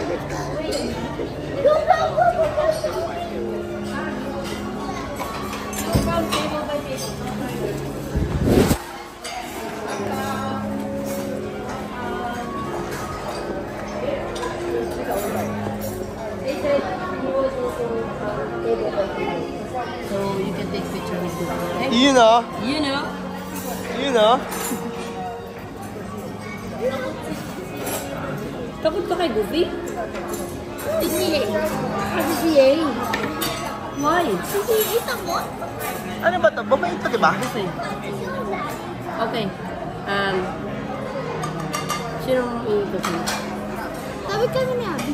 So you can take picture with Goofy. Okay? You know. You know. You know. Takot ka kay Goofy? CCA. CCA. Why? CCA takot? Ano ba ito? Babae ito, di ba? Okay. Okay. Sino yung Goofy? Sabi kami ni Abby.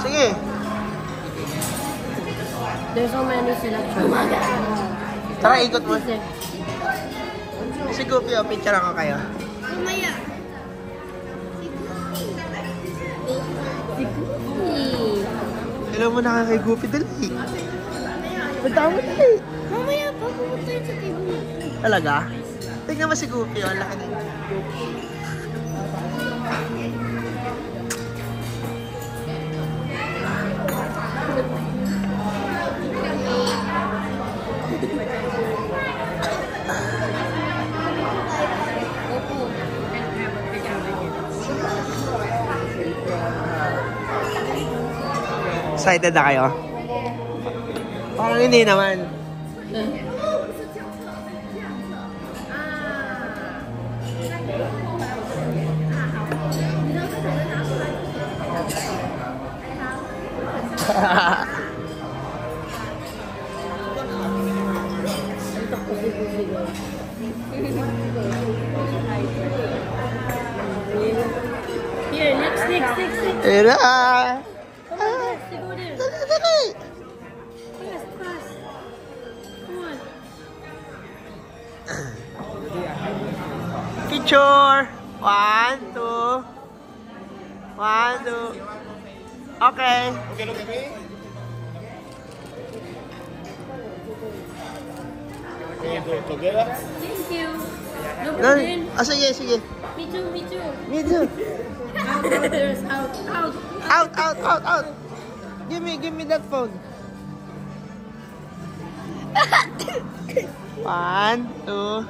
Sige. There's so many selections. Tara, ikot mo. Si Goofy, oh, picture ako kayo. Mamaya. Si Goofy. Hello mo na kay Goofy, dali. Magtama dali. Mamaya pa, pupunta yun sa table. Talaga? Tingnan mo si Goofy, oh, laki na. Excited na kayo? Parang hindi naman. Here, next. Tira! Come on, let's go there. Dali! Fast. Come on. Picture! 1, 2. 1, 2. Okay. Okay, look at me. Can you do it together? Thank you. Look No, again. sige, sige. Me too. Me too. Out. Give me that phone. 1, 2.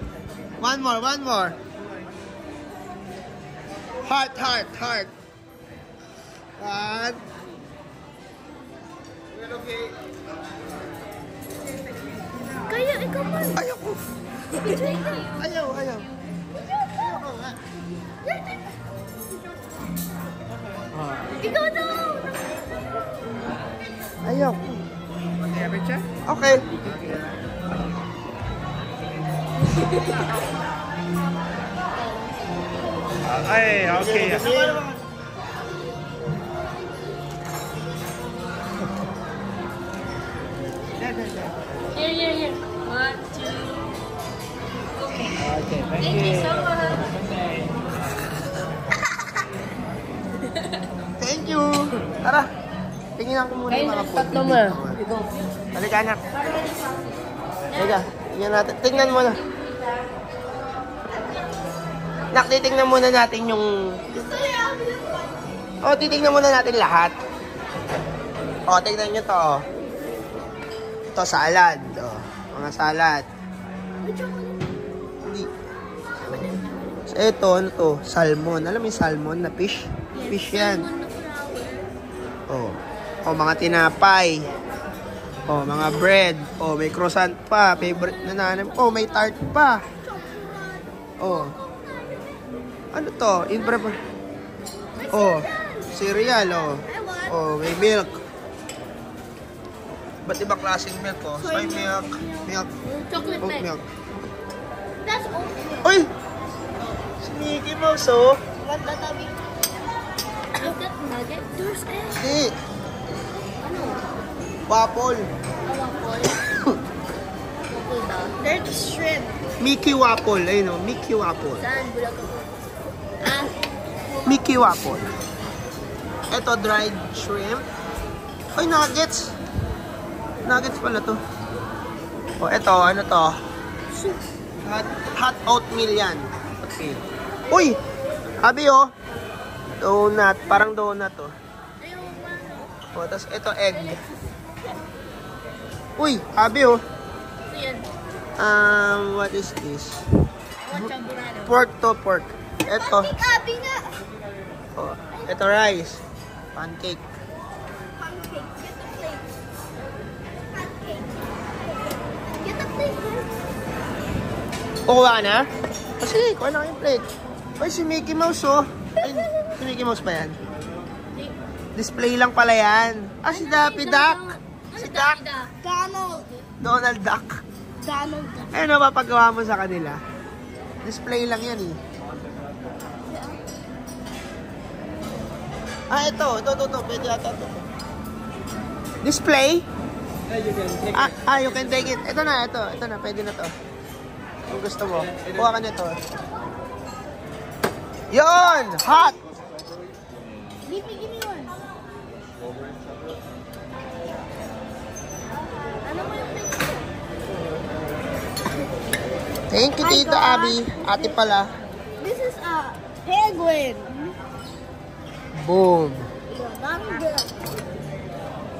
One more. Heart. 1. Okay. Kaya, ikaw man. Ayoko. Ayaw. Ikaw daw. Ayoko. Okay. Okay. Okay. Here. 1, 2. Okay. Okay, Thank you so much. Thank you. Tara. Tingnan ko muna yung mga food. Tatlo mo. Go. Halika, anak. Halika. Tingnan natin. Tingnan mo na. Nak, titingnan muna natin yung... titingnan muna natin lahat. Tingnan nyo to. Ito, salad. Mga salad. Hindi. So, ito, ano to? Salmon. Alam mo yung salmon na fish? Fish yan. Mga tinapay. Mga bread. May croissant pa. Favorite na nanay. May tart pa. Ano to? Cereal. May milk. Ba't iba klaseng milk? Soy milk. Chocolate Oat milk. That's oat milk. Uy! Si Mickey Mouse, What the tabi? Is that nugget? There's egg. Hindi. Ano? Waffle. Waffle. Waffle daw. There's shrimp. Mickey Waffle. Ayun Mickey Waffle. Saan? Bulacan. Mickey Waffle. Ito, dried shrimp. Nuggets. Nuggets pala to. Ito, ano to? Hot oatmeal yan. Okay. Uy! Abi, Donut. Parang donut, oh. Ayaw mo. O, tapos ito, egg. Uy, abi, oh. Ito yan. What is this? Chamburado. Pork to pork. Ito. Abi nga. Oh, ito rice. Pancake. Pancake. Get the plate. Pancake. Get the plate, guys. Kukuha ka na? Oh, sige, kuha na kayong plate. Uy, si Mickey Mouse, oh. Ay, si Mickey Mouse ba yan? Display lang pala yan. Ah, si Daffy Duck. Si Duck. Donald. Donald Duck. Donald. Ano ba paggawa mo sa kanila? Display lang yan, eh. Ah, ito. Ito. Pwede ata ito. Display? You can take it. Ito na. Pwede na to. Kung gusto mo. Kuha ka nito. Yun! Hot! Give me one. Ano mo yung plate? Thank you, Tita Abby. Ate pala. This is a penguin. Boom. Donald.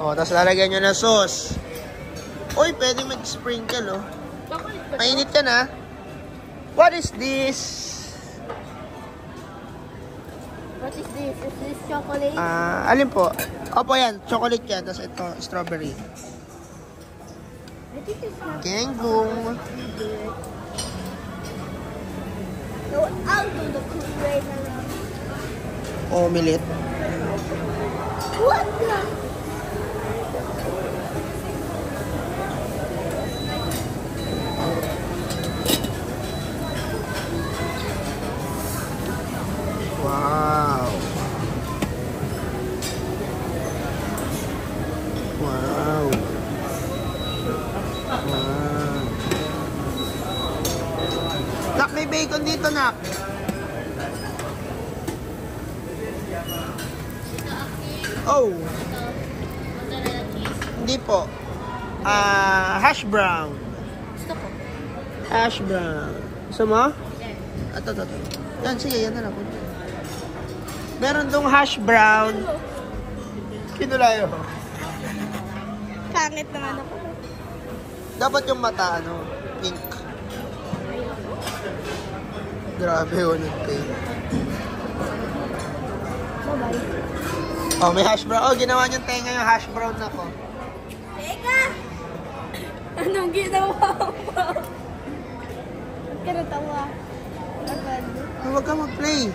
O, tapos lalagyan nyo na sauce. Uy, pwede mag-sprinkle, oh. Mainit ka na. What is this? What is this? Is this chocolate? Alin po? Opo, yan. Chocolate yan. Tapos ito, strawberry. I think it's not. Genggong. No, I'll do the Kool-Aid na lang. Omelette. What the? Wow. Wow. Wow. Nak, may bacon dito, Nak. Oh. Hindi po. Hash brown. Gusto ko. Hash brown. Gusto mo? Ito. Yan, sige, yan na lang. Meron dong hash brown. Kinulayo. Pangit naman ako. Dapat yung mata, pink. Grabe, nag-pink. Bye-bye. Oh, may hash brown. Oh, ginawa niyong tenga yung hash brown na ko. Teka! Anong ginawa mo? Ba't ka natawa? Agad. Huwag ka mag-play.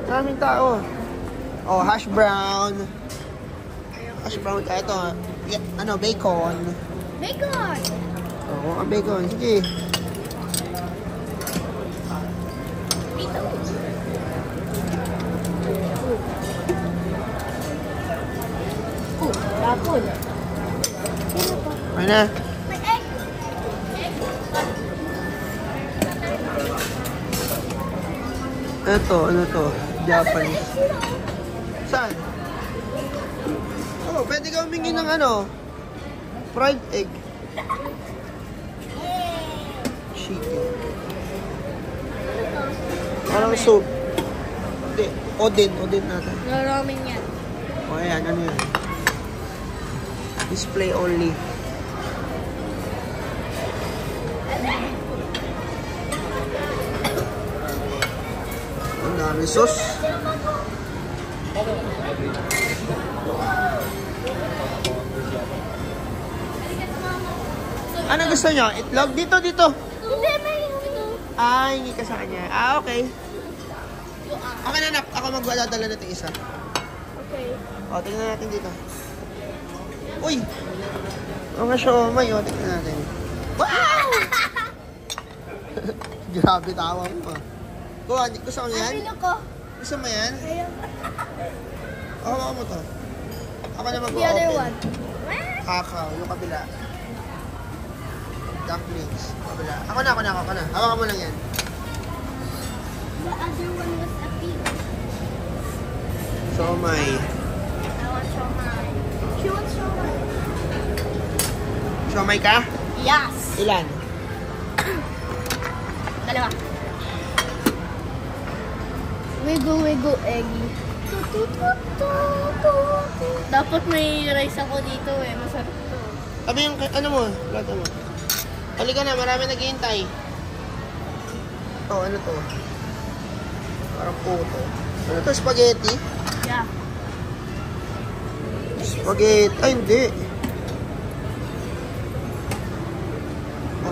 Maraming tao. Oh, hash brown. Hash brown ka. Ito, bacon. Bacon! Oo, ang bacon. Sige. Ito. Bacon. Ay na. May egg. Ito, ano to? Japanese. Saan? Oh, pwede ka humingi ng fried egg. Chicken. Parang soup. Hindi, Odin natin. Ramen yan. O ayan, ano yan? Display only. Ang dami sauce. Ano gusto nyo? Itlog? Dito. Hindi, may Hingi ka sa kanya. Okay. Okay na, Nak. Ako magdadala natin isa. Okay. O, tingnan natin dito. Uy! Mga siomay, tingnan natin. Wow! Grabe, tawa mo. Kuha, gusto mo yan? Ano ko? Gusto mo yan? Ayaw. Ako mo to. Ako na The other mag-open. one. Kakaw, yung kabila. Dumplings, kabila. Ako na. Hawakan mo lang yan. The other one was a pig. Siomay. I want siomai. She wants siomai. Siomay ka? Yes. Ilan? Dalawa. Wiggle, eggy. Dapat may rice ako dito eh. Masarap to. Sabi yung, ano mo, plato mo. Halika na, marami naghihintay. Oh, ano to? Parang puto. Ano to, spaghetti? Yeah. Spaghetti. Ay, hindi.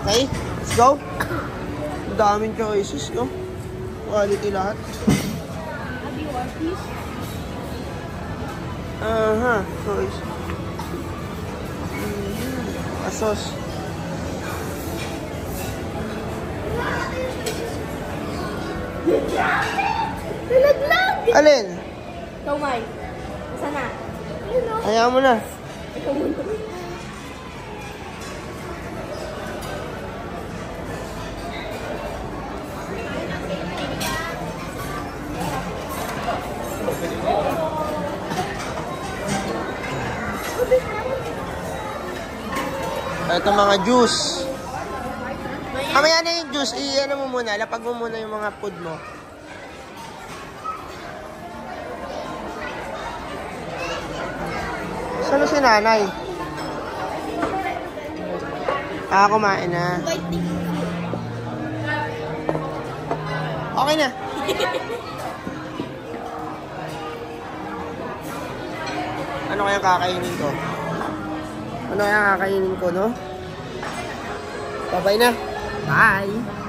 Okay, let's go. Ang daming choices, no? Quality lahat. Have you want please? Aha, choice. Asos. Nalaglag! Alin? Ikaw, Mai. Saan na? Hello. Hayaan mo na. Ikaw muna. Ito mga juice. Mamaya na yung juice. I-ano mo muna. Lapag mo muna yung mga food mo. Saan si nanay? Kumain na. Okay na. Ano kaya kakainin ko? Ano kaya kakainin ko, no? Bye-bye na. Bye!